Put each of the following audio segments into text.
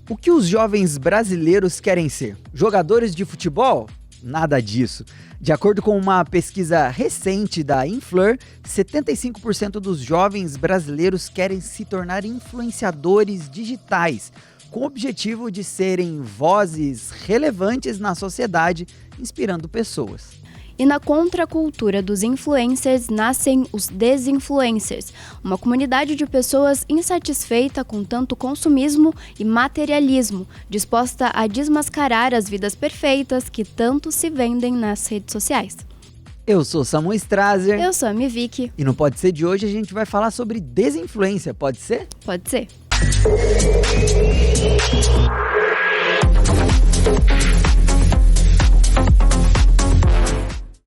O que os jovens brasileiros querem ser? Jogadores de futebol? Nada disso. De acordo com uma pesquisa recente da Influr, 75% dos jovens brasileiros querem se tornar influenciadores digitais, com o objetivo de serem vozes relevantes na sociedade, inspirando pessoas. E na contracultura dos influencers nascem os desinfluencers, uma comunidade de pessoas insatisfeita com tanto consumismo e materialismo, disposta a desmascarar as vidas perfeitas que tanto se vendem nas redes sociais. Eu sou Samu Strazer. Eu sou a Miviki. E no Pode Ser de hoje a gente vai falar sobre desinfluência, pode ser? Pode ser.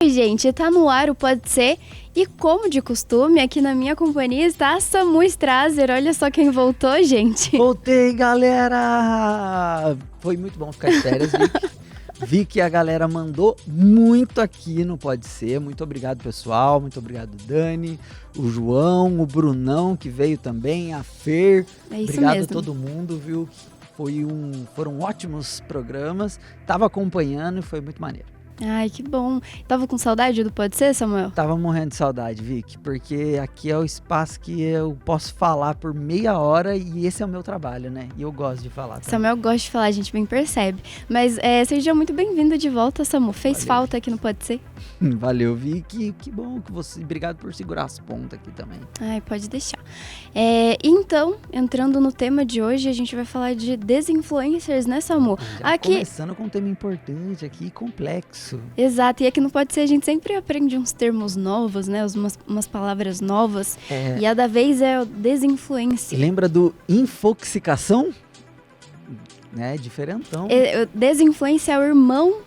Oi, gente, tá no ar o Pode Ser e, como de costume, aqui na minha companhia está a Samu Strazer. Olha só quem voltou, gente. Voltei, galera! Foi muito bom ficar de férias, Vicky. Vi que a galera mandou muito aqui no Pode Ser. Muito obrigado, pessoal. Muito obrigado, Dani, o João, o Brunão, que veio também, a Fer. É isso obrigado mesmo. a todo mundo, viu? Foram ótimos programas. Tava acompanhando e foi muito maneiro. Ai, que bom. Tava com saudade do Pode Ser, Samuel? Tava morrendo de saudade, Vicky, porque aqui é o espaço que eu posso falar por meia hora e esse é o meu trabalho, né? E eu gosto de falar também. Samuel gosta de falar, a gente bem percebe. Mas seja muito bem-vindo de volta, Samu. Fez Valeu. falta aqui no Pode Ser? Valeu, Vicky. Que bom que você... Obrigado por segurar as pontas aqui também. Ai, pode deixar. Então, entrando no tema de hoje, a gente vai falar de desinfluencers, né, Samu? Já começando com um tema importante aqui e complexo. Exato, e aqui no Pode Ser a gente sempre aprende uns termos novos, né? Umas palavras novas. E a da vez é o desinfluência. Lembra do infoxicação? Né? Diferentão. Desinfluência é o irmão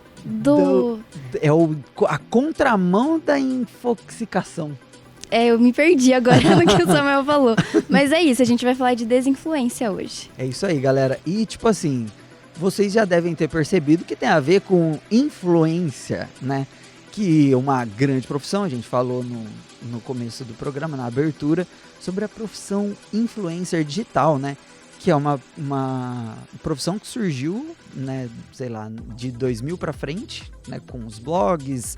É a contramão da infoxicação. Eu me perdi agora no que o Samuel falou. Mas é isso, a gente vai falar de desinfluência hoje. É isso aí, galera. E tipo assim, vocês já devem ter percebido que tem a ver com influência, né? Que é uma grande profissão, a gente falou no começo do programa, na abertura, sobre a profissão influencer digital, né? Que é uma profissão que surgiu, né, sei lá, de 2000 para frente, né? Com os blogs,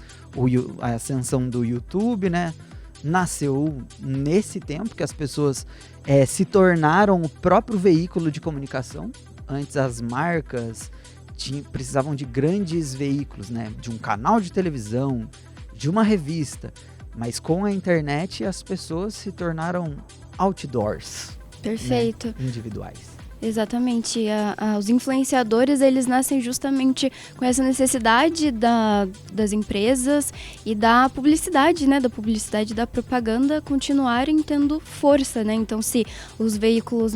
a ascensão do YouTube, né? Nasceu nesse tempo que as pessoas se tornaram o próprio veículo de comunicação. Antes as marcas precisavam de grandes veículos, né? De um canal de televisão, de uma revista. Mas com a internet as pessoas se tornaram outdoors. Perfeito. Né? Individuais. Exatamente. Os influenciadores, eles nascem justamente com essa necessidade das empresas e da publicidade, né? Da publicidade e da propaganda continuarem tendo força, né? Então, se os veículos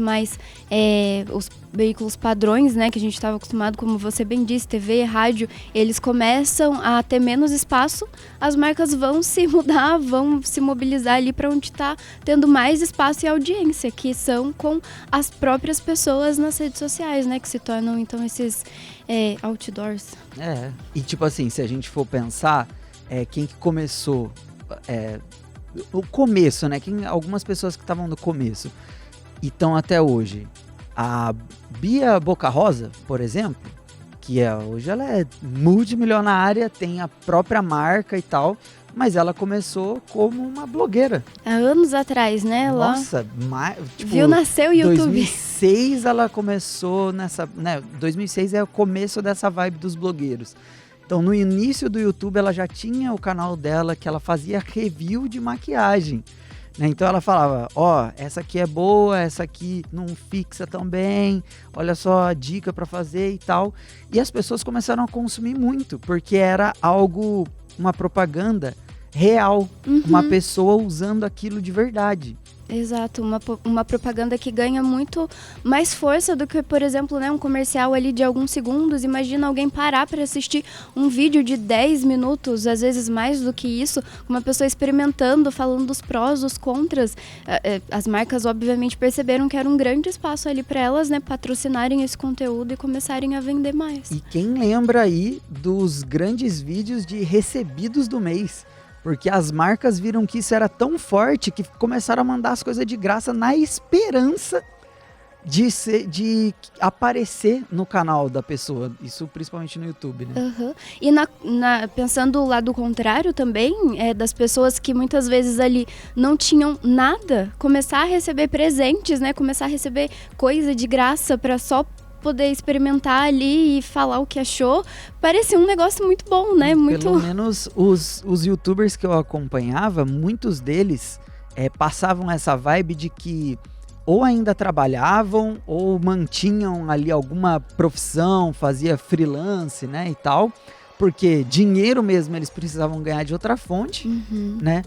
os veículos padrões, né? Que a gente estava acostumado, como você bem disse, TV, rádio, eles começam a ter menos espaço, as marcas vão se mudar, vão se mobilizar ali para onde está tendo mais espaço e audiência, que são com as próprias pessoas nas redes sociais, né? Que se tornam, então, esses outdoors. E tipo assim, se a gente for pensar, quem que começou, o começo, né? Algumas pessoas que estavam no começo e estão até hoje. A Bia Boca Rosa, por exemplo, que hoje ela é multimilionária, tem a própria marca e tal, mas ela começou como uma blogueira. Há anos atrás, né? Nossa, viu nascer o YouTube. 2006 ela começou nessa, né? 2006 é o começo dessa vibe dos blogueiros. Então, no início do YouTube, ela já tinha o canal dela que ela fazia review de maquiagem. Então ela falava, essa aqui é boa, essa aqui não fixa tão bem, olha só a dica para fazer e tal. E as pessoas começaram a consumir muito, porque era uma propaganda real, uma pessoa usando aquilo de verdade. Exato, uma propaganda que ganha muito mais força do que, por exemplo, né, um comercial ali de alguns segundos. Imagina alguém parar para assistir um vídeo de 10 minutos, às vezes mais do que isso, uma pessoa experimentando, falando dos prós, dos contras. As marcas, obviamente, perceberam que era um grande espaço ali para elas, né, patrocinarem esse conteúdo e começarem a vender mais. E quem lembra aí dos grandes vídeos de recebidos do mês? Porque as marcas viram que isso era tão forte que começaram a mandar as coisas de graça na esperança de aparecer no canal da pessoa, isso principalmente no YouTube, né? Uhum. E pensando o lado contrário também, das pessoas que muitas vezes ali não tinham nada, começar a receber presentes, né? Começar a receber coisa de graça para só poder experimentar ali e falar o que achou, parecia um negócio muito bom, né? Pelo menos os YouTubers que eu acompanhava, muitos deles passavam essa vibe de que ou ainda trabalhavam ou mantinham ali alguma profissão, fazia freelance, né, e tal, porque dinheiro mesmo eles precisavam ganhar de outra fonte, né,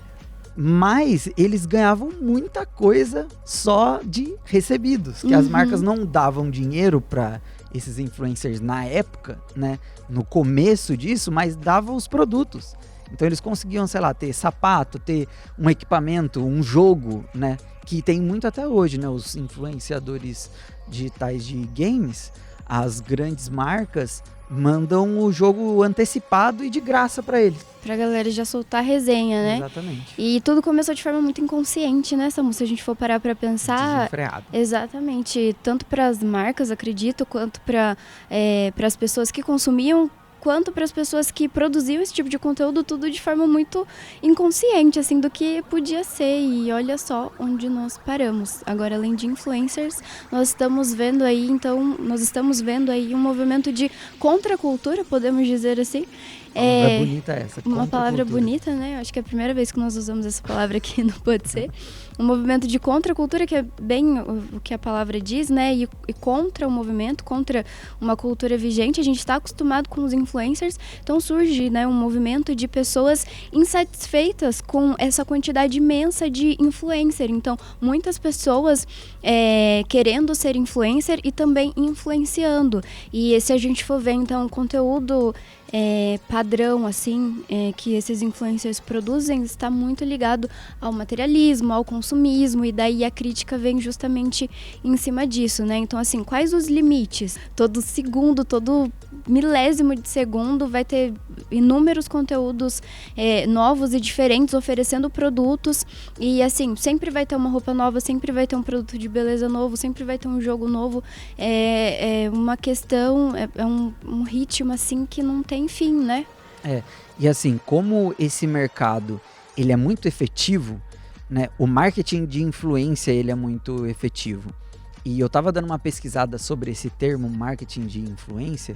mas eles ganhavam muita coisa só de recebidos, que as marcas não davam dinheiro para esses influencers na época, né, no começo disso, mas davam os produtos. Então eles conseguiam, sei lá, ter sapato, ter um equipamento, um jogo, né? Que tem muito até hoje, né? Os influenciadores digitais de games, as grandes marcas mandam o jogo antecipado e de graça para eles. Pra galera já soltar a resenha, né? Exatamente. E tudo começou de forma muito inconsciente, né, Samu? Se a gente for parar pra pensar... Desenfreado. Exatamente. Tanto pras marcas, acredito, quanto para as pessoas que consumiam, quanto para as pessoas que produziam esse tipo de conteúdo, tudo de forma muito inconsciente, assim, do que podia ser. E olha só onde nós paramos. Agora, além de influencers, nós estamos vendo aí um movimento de contracultura, podemos dizer assim. Palavra bonita essa. Uma palavra bonita, né? Acho que é a primeira vez que nós usamos essa palavra aqui, não pode ser. Um movimento de contracultura, que é bem o que a palavra diz, né? E contra o movimento, contra uma cultura vigente. A gente está acostumado com os influencers, então surge, né, um movimento de pessoas insatisfeitas com essa quantidade imensa de influencer. Então, muitas pessoas querendo ser influencer e também influenciando. E se a gente for ver, então, o conteúdo padrão, assim, que esses influencers produzem, está muito ligado ao materialismo, ao consumismo, e daí a crítica vem justamente em cima disso, né? Então, assim, quais os limites? Todo segundo, todo milésimo de segundo vai ter inúmeros conteúdos novos e diferentes oferecendo produtos, e assim, sempre vai ter uma roupa nova, sempre vai ter um produto de beleza novo, sempre vai ter um jogo novo. É uma questão, um ritmo assim que não tem fim, né? E assim, como esse mercado ele é muito efetivo, né? O marketing de influência ele é muito efetivo. E eu tava dando uma pesquisada sobre esse termo marketing de influência,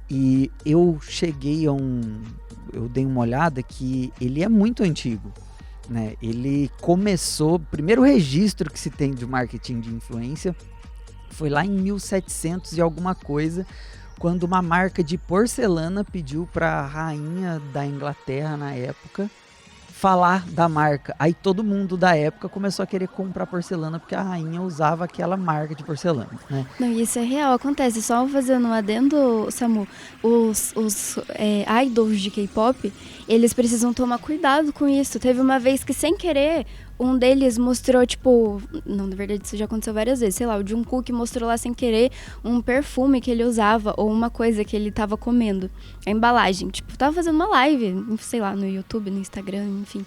e eu cheguei eu dei uma olhada que ele é muito antigo, né? Ele começou, o primeiro registro que se tem de marketing de influência foi lá em 1700 e alguma coisa, quando uma marca de porcelana pediu para a rainha da Inglaterra na época falar da marca. Aí todo mundo da época começou a querer comprar porcelana porque a rainha usava aquela marca de porcelana, né? Não, isso é real, acontece. Só fazendo um adendo, Samu, os idols de K-pop, eles precisam tomar cuidado com isso. Teve uma vez que, sem querer, um deles mostrou, tipo... Não, na verdade, isso já aconteceu várias vezes. Sei lá, o Jungkook mostrou lá, sem querer, um perfume que ele usava ou uma coisa que ele tava comendo. A embalagem. Tipo, tava fazendo uma live, sei lá, no YouTube, no Instagram, enfim.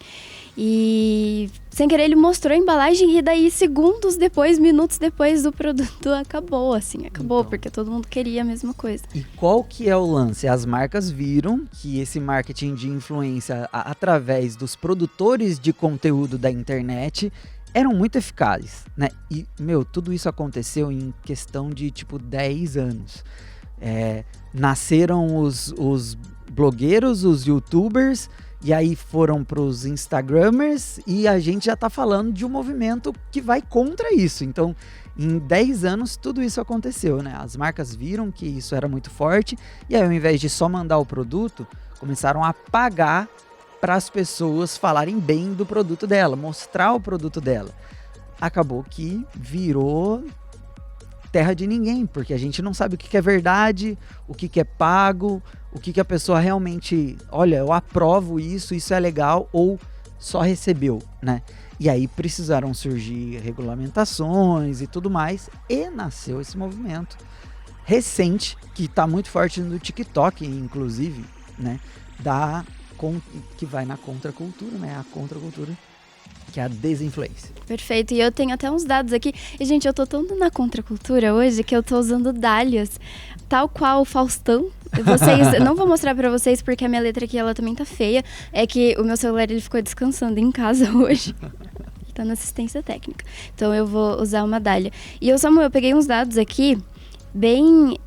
E, sem querer, ele mostrou a embalagem e daí, segundos depois, minutos depois, o produto acabou, assim. Acabou, então, porque todo mundo queria a mesma coisa. E qual que é o lance? As marcas viram que esse marketing de influência através dos produtores de conteúdo da internet eram muito eficazes, né? E, tudo isso aconteceu em questão de, 10 anos. Nasceram os blogueiros, os youtubers, e aí foram para os instagramers, e a gente já está falando de um movimento que vai contra isso. Então, em 10 anos, tudo isso aconteceu, né? As marcas viram que isso era muito forte, e aí, ao invés de só mandar o produto, começaram a pagar para as pessoas falarem bem do produto dela, mostrar o produto dela. Acabou que virou terra de ninguém, porque a gente não sabe o que é verdade, o que é pago, o que a pessoa realmente, olha, eu aprovo isso é legal, ou só recebeu, né? E aí precisaram surgir regulamentações e tudo mais, e nasceu esse movimento recente, que está muito forte no TikTok, inclusive, né? Que vai na contracultura, né? A contracultura, que é a desinfluência. Perfeito, e eu tenho até uns dados aqui. E, gente, eu tô tão na contracultura hoje que eu tô usando dálias, tal qual o Faustão. Eu não vou mostrar pra vocês porque a minha letra aqui, ela também tá feia. É que o meu celular, ele ficou descansando em casa hoje. Ele tá na assistência técnica. Então eu vou usar uma dália. E eu peguei uns dados aqui bem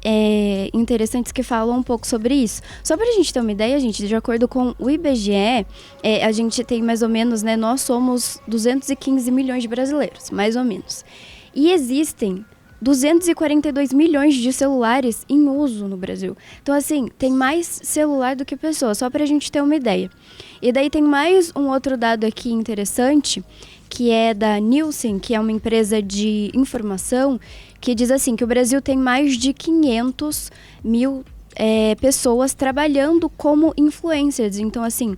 interessantes que falam um pouco sobre isso. Só pra gente ter uma ideia, gente, de acordo com o IBGE, a gente tem mais ou menos, né, nós somos 215 milhões de brasileiros, mais ou menos. E existem 242 milhões de celulares em uso no Brasil. Então, assim, tem mais celular do que pessoas, só pra gente ter uma ideia. E daí tem mais um outro dado aqui interessante, que é da Nielsen, que é uma empresa de informação, que diz assim, que o Brasil tem mais de 500 mil pessoas trabalhando como influencers. Então, assim,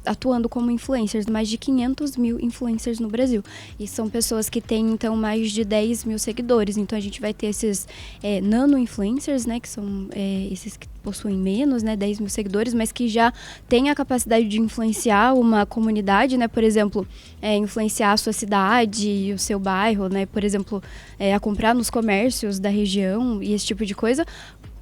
atuando como influencers, mais de 500 mil influencers no Brasil. E são pessoas que têm, então, mais de 10 mil seguidores. Então, a gente vai ter esses nano-influencers, né, que são esses que possuem menos, né, 10 mil seguidores, mas que já têm a capacidade de influenciar uma comunidade, né, por exemplo, influenciar a sua cidade, o seu bairro, né, por exemplo, a comprar nos comércios da região e esse tipo de coisa,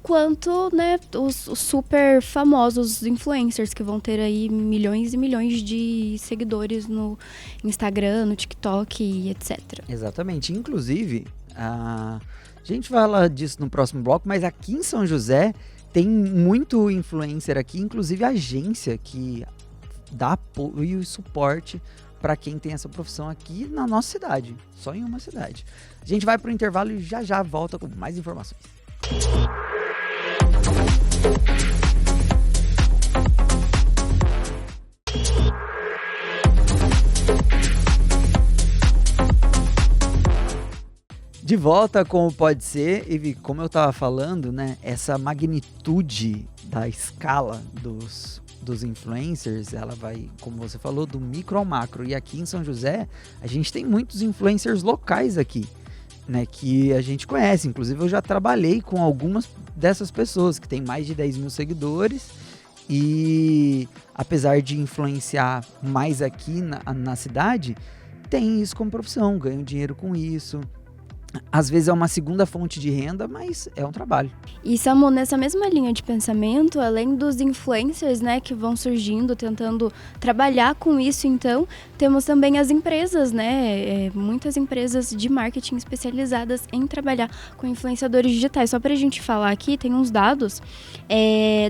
quanto, né, os super famosos influencers que vão ter aí milhões e milhões de seguidores no Instagram, no TikTok e etc. Exatamente. Inclusive, a gente vai falar disso no próximo bloco, mas aqui em São José tem muito influencer aqui, inclusive agência que dá apoio e suporte para quem tem essa profissão aqui na nossa cidade, só em uma cidade. A gente vai para o intervalo e já volta com mais informações. De volta com o Pode Ser, e como eu estava falando, né, essa magnitude da escala dos influencers, ela vai, como você falou, do micro ao macro. E aqui em São José, a gente tem muitos influencers locais aqui, né, que a gente conhece. Inclusive, eu já trabalhei com algumas dessas pessoas que têm mais de 10 mil seguidores e, apesar de influenciar mais aqui na cidade, tem isso como profissão, ganham dinheiro com isso. Às vezes é uma segunda fonte de renda, mas é um trabalho. E, Samu, nessa mesma linha de pensamento, além dos influencers, né, que vão surgindo, tentando trabalhar com isso, então, temos também as empresas, né, muitas empresas de marketing especializadas em trabalhar com influenciadores digitais. Só pra gente falar aqui, tem uns dados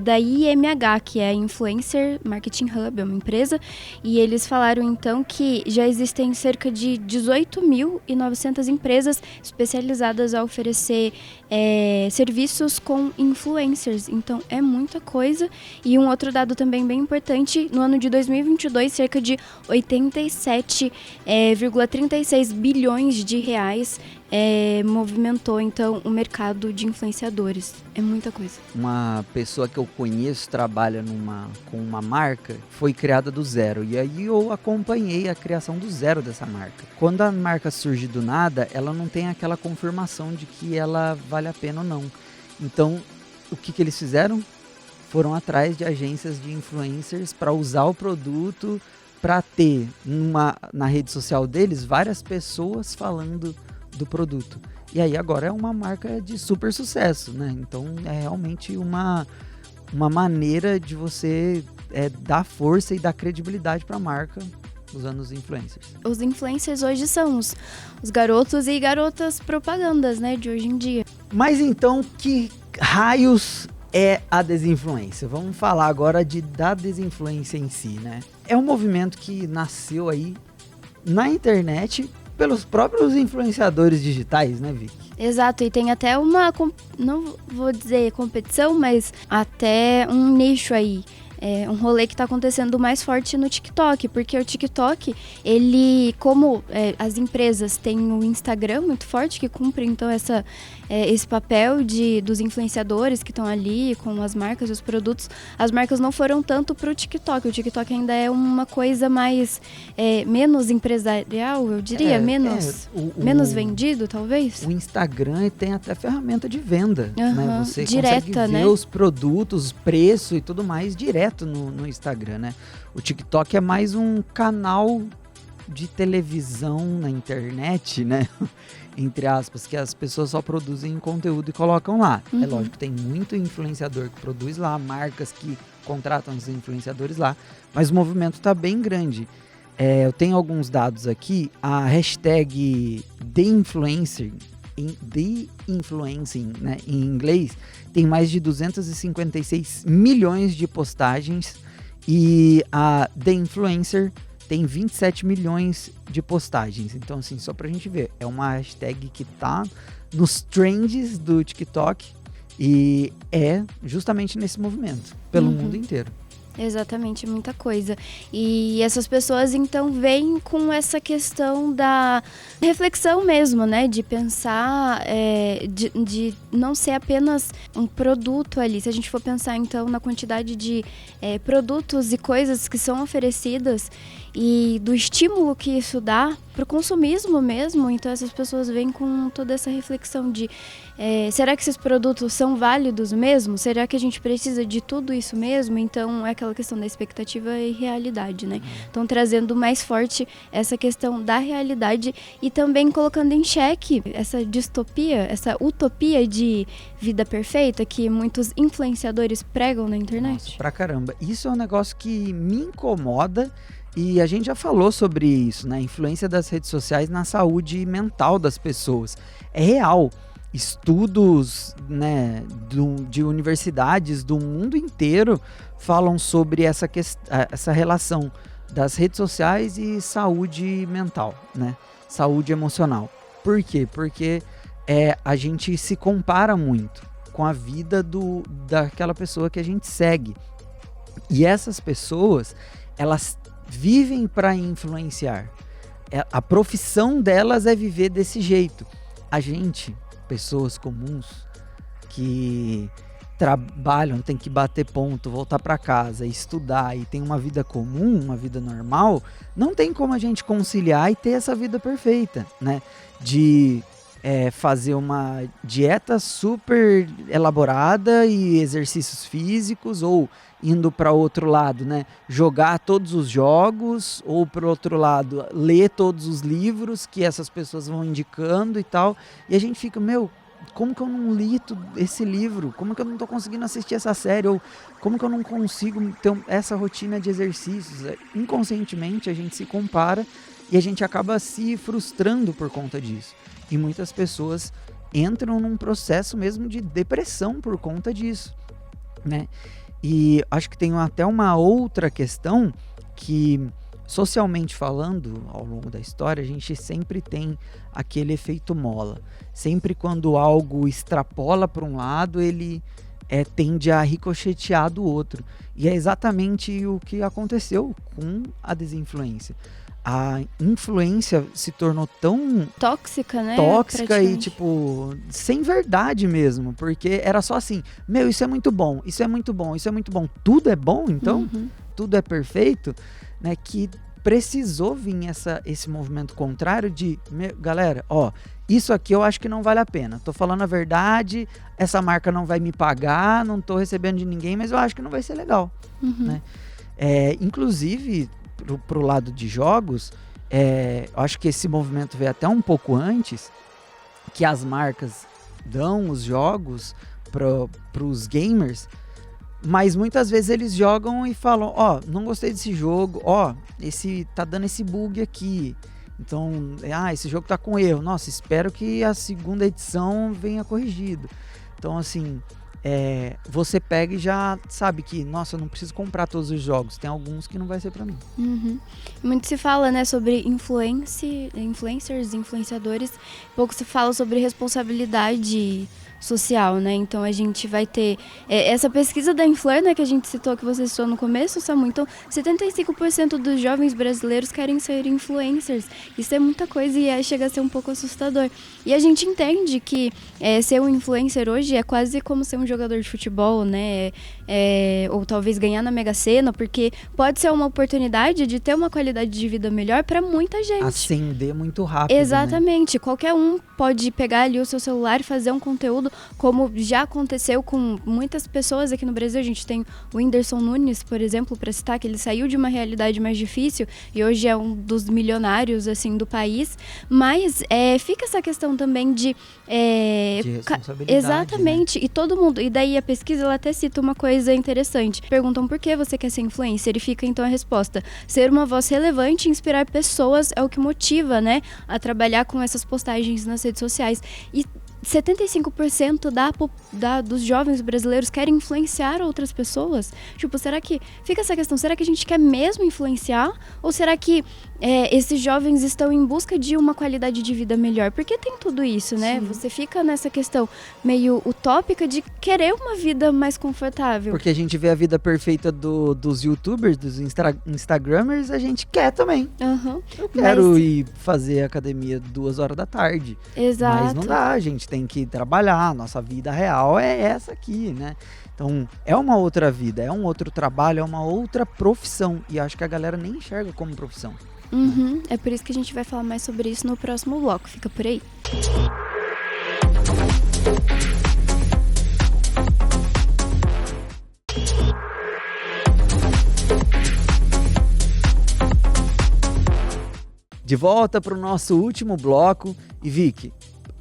da IMH, que é a Influencer Marketing Hub, é uma empresa, e eles falaram, então, que já existem cerca de 18.900 empresas especializadas a oferecer serviços com influencers. Então, é muita coisa. E um outro dado também bem importante, no ano de 2022, cerca de 87,36 bilhões de reais movimentou, então, o mercado de influenciadores. É muita coisa. Uma pessoa que eu conheço trabalha com uma marca, foi criada do zero. E aí eu acompanhei a criação do zero dessa marca. Quando a marca surge do nada, ela não tem aquela confirmação de que ela vale a pena ou não. Então, o que eles fizeram? Foram atrás de agências de influencers para usar o produto, para ter na rede social deles várias pessoas falando do produto. E aí agora é uma marca de super sucesso, né? Então é realmente uma maneira de você dar força e dar credibilidade para a marca usando os influencers. Os influencers hoje são os garotos e garotas propagandas, né, de hoje em dia. Mas então, que raios é a desinfluência? Vamos falar agora da desinfluência em si, né? É um movimento que nasceu aí na internet pelos próprios influenciadores digitais, né, Vicky? Exato, e tem até não vou dizer competição, mas até um nicho aí. Um rolê que está acontecendo mais forte no TikTok, porque o TikTok, ele, como as empresas têm o Instagram muito forte, que cumpre então esse papel dos influenciadores que estão ali com as marcas e os produtos, as marcas não foram tanto para o TikTok. O TikTok ainda é uma coisa mais, menos empresarial, eu diria, menos vendido, talvez. O Instagram tem até ferramenta de venda, né? Você direta, consegue ver os produtos, preço e tudo mais direto no Instagram, né? O TikTok é mais um canal de televisão na internet, né? Entre aspas, que as pessoas só produzem conteúdo e colocam lá. É lógico que tem muito influenciador que produz lá, marcas que contratam os influenciadores lá, mas o movimento tá bem grande. Eu tenho alguns dados aqui, a hashtag TheInfluencing, né, em inglês, tem mais de 256 milhões de postagens e a The Influencer tem 27 milhões de postagens. Então, assim, só pra gente ver, é uma hashtag que tá nos trends do TikTok e é justamente nesse movimento, pelo mundo inteiro. Exatamente, muita coisa. E essas pessoas, então, vêm com essa questão da reflexão mesmo, né? De pensar, de não ser apenas um produto ali. Se a gente for pensar, então, na quantidade de produtos e coisas que são oferecidas e do estímulo que isso dá para o consumismo mesmo, então essas pessoas vêm com toda essa reflexão de será que esses produtos são válidos mesmo? Será que a gente precisa de tudo isso mesmo? Então é aquela questão da expectativa e realidade, né? Então trazendo mais forte essa questão da realidade e também colocando em xeque essa distopia, essa utopia de vida perfeita que muitos influenciadores pregam na internet. Nossa, pra caramba. Isso é um negócio que me incomoda. E a gente já falou sobre isso, né? A influência das redes sociais na saúde mental das pessoas. É real. Estudos, né, de universidades do mundo inteiro falam sobre essa relação das redes sociais e saúde mental, né? Saúde emocional. Por quê? Porque a gente se compara muito com a vida daquela pessoa que a gente segue. E essas pessoas, elas vivem para influenciar. A profissão delas é viver desse jeito. A gente, pessoas comuns que trabalham, tem que bater ponto, voltar para casa, estudar e tem uma vida comum, uma vida normal, não tem como a gente conciliar e ter essa vida perfeita, né? De fazer uma dieta super elaborada e exercícios físicos, ou indo para outro lado, né, jogar todos os jogos, ou para outro lado, ler todos os livros que essas pessoas vão indicando e tal, e a gente fica, como que eu não li esse livro? Como que eu não tô conseguindo assistir essa série? Ou como que eu não consigo ter essa rotina de exercícios? Inconscientemente a gente se compara e a gente acaba se frustrando por conta disso. E muitas pessoas entram num processo mesmo de depressão por conta disso, né? E acho que tem até uma outra questão que, socialmente falando, ao longo da história, a gente sempre tem aquele efeito mola. Sempre quando algo extrapola para um lado, ele tende a ricochetear do outro. E é exatamente o que aconteceu com a desinfluência. A influência se tornou tão tóxica, né? Tóxica e, tipo, sem verdade mesmo. Porque era só assim, isso é muito bom, isso é muito bom, isso é muito bom. Tudo é bom, então? Tudo é perfeito, né? Que precisou vir esse movimento contrário de, galera, isso aqui eu acho que não vale a pena. Tô falando a verdade, essa marca não vai me pagar, não tô recebendo de ninguém, mas eu acho que não vai ser legal, né? Inclusive, pro lado de jogos, eu acho que esse movimento veio até um pouco antes, que as marcas dão os jogos pros gamers, mas muitas vezes eles jogam e falam, não gostei desse jogo, esse tá dando esse bug aqui, então, esse jogo tá com erro, nossa, espero que a segunda edição venha corrigido. Então, assim, você pega e já sabe que, nossa, eu não preciso comprar todos os jogos, tem alguns que não vai ser pra mim. Muito se fala, né, sobre influencers, influenciadores, pouco se fala sobre responsabilidade social, né? Então a gente vai ter essa pesquisa da Inflor, né, que a gente citou, que você citou no começo, Samu. Então 75% dos jovens brasileiros querem ser influencers. Isso é muita coisa e chega a ser um pouco assustador. E a gente entende que ser um influencer hoje é quase como ser um jogador de futebol, né? Ou talvez ganhar na Mega Sena, porque pode ser uma oportunidade de ter uma qualidade de vida melhor para muita gente. Ascender muito rápido, Exatamente. Né? Qualquer um pode pegar ali o seu celular e fazer um conteúdo, como já aconteceu com muitas pessoas aqui no Brasil. A gente tem o Whindersson Nunes, por exemplo, para citar, que ele saiu de uma realidade mais difícil e hoje é um dos milionários, assim, do país. Mas fica essa questão também de responsabilidade. Exatamente. Né? E todo mundo... E daí a pesquisa, ela até cita uma coisa interessante. Perguntam por que você quer ser influencer? E fica, então, a resposta. Ser uma voz relevante e inspirar pessoas é o que motiva, né? A trabalhar com essas postagens nas redes sociais. E 75% dos jovens brasileiros querem influenciar outras pessoas. Tipo, será que... Fica essa questão, será que a gente quer mesmo influenciar? Ou será que esses jovens estão em busca de uma qualidade de vida melhor? Porque tem tudo isso, né? Sim. Você fica nessa questão meio utópica de querer uma vida mais confortável. Porque a gente vê a vida perfeita dos youtubers, dos instagramers, a gente quer também. Uhum. Eu quero ir fazer academia 2 horas da tarde. Exato. Mas não dá, a gente tem que trabalhar, nossa vida real é essa aqui, né? Então, é uma outra vida, é um outro trabalho, é uma outra profissão. E acho que a galera nem enxerga como profissão. Uhum. É por isso que a gente vai falar mais sobre isso no próximo bloco. Fica por aí. De volta para o nosso último bloco. E Vicky,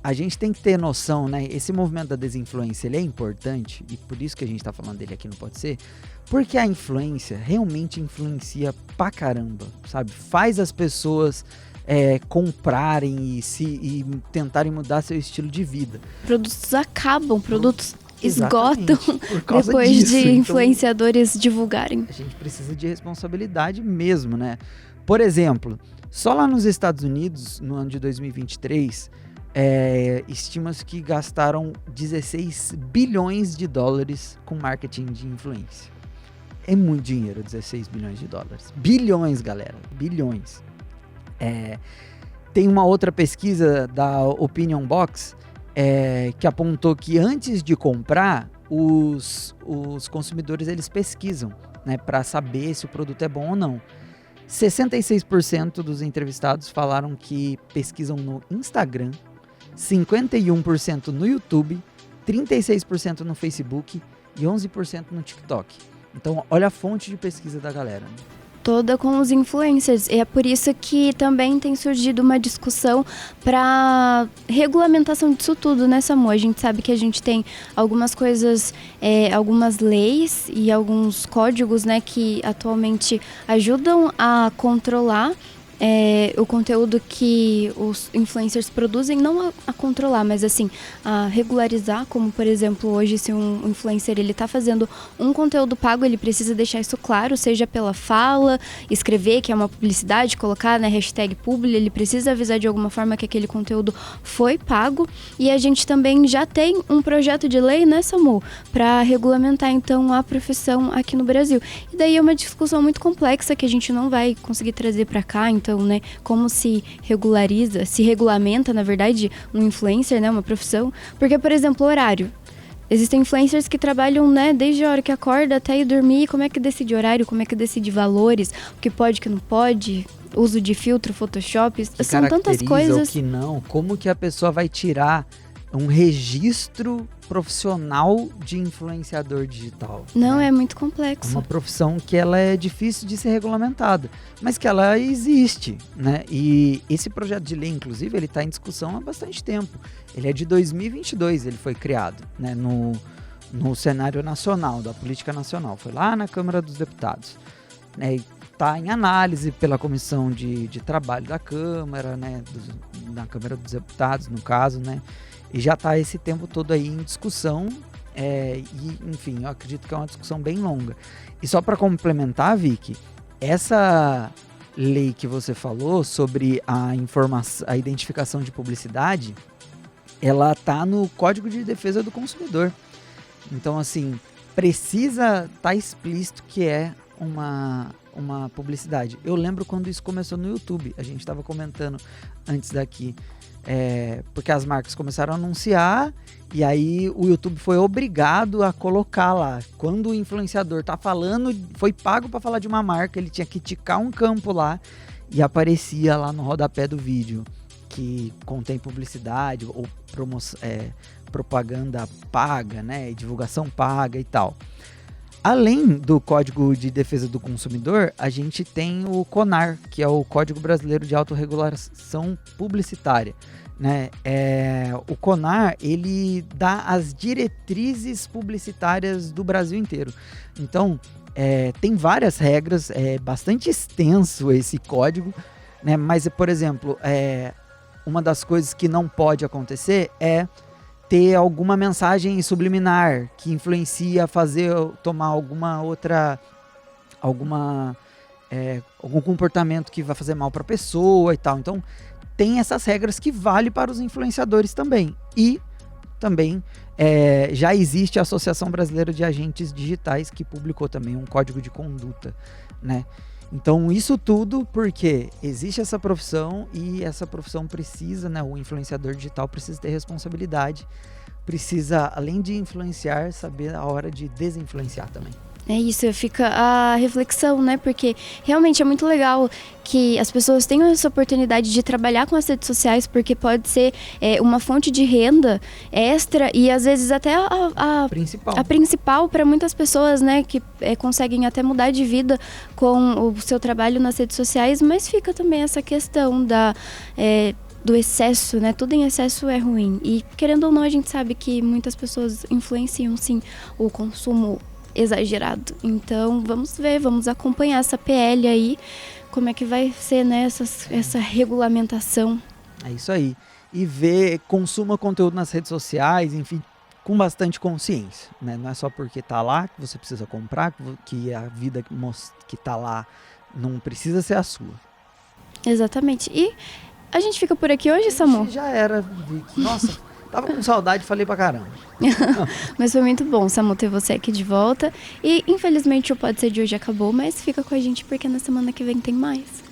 a gente tem que ter noção, né? Esse movimento da desinfluência, ele é importante, e por isso que a gente tá falando dele aqui no Pode Ser, porque a influência realmente influencia pra caramba, sabe? Faz as pessoas comprarem e tentarem mudar seu estilo de vida. Produtos acabam, produtos esgotam depois disso. De influenciadores então, divulgarem. A gente precisa de responsabilidade mesmo, né? Por exemplo, só lá nos Estados Unidos, no ano de 2023... estima-se que gastaram 16 bilhões de dólares com marketing de influência. É muito dinheiro, 16 bilhões de dólares. Bilhões, galera. Bilhões. Tem uma outra pesquisa da Opinion Box que apontou que antes de comprar, os consumidores eles pesquisam, né, para saber se o produto é bom ou não. 66% dos entrevistados falaram que pesquisam no Instagram, 51% no YouTube, 36% no Facebook e 11% no TikTok. Então, olha a fonte de pesquisa da galera. Toda com os influencers. E é por isso que também tem surgido uma discussão para regulamentação disso tudo, né, Samu? A gente sabe que a gente tem algumas coisas, algumas leis e alguns códigos, né, que atualmente ajudam a controlar o conteúdo que os influencers produzem, não a controlar, mas assim, a regularizar, como por exemplo, hoje se um influencer ele tá fazendo um conteúdo pago, ele precisa deixar isso claro, seja pela fala, escrever que é uma publicidade, colocar na hashtag publi, ele precisa avisar de alguma forma que aquele conteúdo foi pago. E a gente também já tem um projeto de lei, né, Samu, para regulamentar então a profissão aqui no Brasil. E daí é uma discussão muito complexa que a gente não vai conseguir trazer para cá, então, né, como se regulamenta, na verdade, um influencer, né, uma profissão. Porque, por exemplo, horário. Existem influencers que trabalham, né, desde a hora que acorda até ir dormir. Como é que decide horário? Como é que decide valores? O que pode, o que não pode? Uso de filtro, Photoshop. São tantas coisas. O que não? Como que a pessoa vai tirar um registro profissional de influenciador digital? Não, né? É muito complexo. É uma profissão que ela é difícil de ser regulamentada, mas que ela existe, né? E esse projeto de lei, inclusive, ele está em discussão há bastante tempo. Ele é de 2022, ele foi criado, né, no cenário nacional, da política nacional. Foi lá na Câmara dos Deputados. Está em análise pela Comissão de Trabalho da Câmara, né, da Câmara dos Deputados, no caso, né? E já está esse tempo todo aí em discussão, e, enfim, eu acredito que é uma discussão bem longa. E só para complementar, Vicky, essa lei que você falou sobre a identificação de publicidade, ela está no Código de Defesa do Consumidor. Então, assim, precisa estar explícito que é uma publicidade. Eu lembro quando isso começou no YouTube, a gente estava comentando antes daqui. porque as marcas começaram a anunciar e aí o YouTube foi obrigado a colocar lá. Quando o influenciador tá falando, foi pago para falar de uma marca, ele tinha que ticar um campo lá e aparecia lá no rodapé do vídeo que contém publicidade ou propaganda paga, né, e divulgação paga e tal. Além do Código de Defesa do Consumidor, a gente tem o CONAR, que é o Código Brasileiro de Autorregulação Publicitária, né? O CONAR, ele dá as diretrizes publicitárias do Brasil inteiro. Então, tem várias regras, é bastante extenso esse código, né? Mas, por exemplo, uma das coisas que não pode acontecer é ter alguma mensagem subliminar que influencia tomar algum comportamento que vai fazer mal para a pessoa e tal. Então, tem essas regras que valem para os influenciadores também. E também já existe a Associação Brasileira de Agentes Digitais, que publicou também um código de conduta, né? Então, isso tudo porque existe essa profissão e essa profissão precisa, né? O influenciador digital precisa ter responsabilidade, precisa, além de influenciar, saber a hora de desinfluenciar também. É isso, fica a reflexão, né? Porque realmente é muito legal que as pessoas tenham essa oportunidade de trabalhar com as redes sociais, porque pode ser uma fonte de renda extra e às vezes até a principal para muitas pessoas, né? Que conseguem até mudar de vida com o seu trabalho nas redes sociais, mas fica também essa questão do excesso, né? Tudo em excesso é ruim. E querendo ou não, a gente sabe que muitas pessoas influenciam, sim, o consumo exagerado. Então, vamos acompanhar essa PL aí, como é que vai ser, né, essa regulamentação. É isso aí. E consuma conteúdo nas redes sociais, enfim, com bastante consciência, né? Não é só porque tá lá que você precisa comprar, que a vida que tá lá não precisa ser a sua. Exatamente. E a gente fica por aqui hoje, Samu? Já era, Vicky. Nossa, tava com saudade, falei pra caramba. Mas foi muito bom, Samu, ter você aqui de volta. E infelizmente o Pode Ser de hoje acabou, mas fica com a gente porque na semana que vem tem mais.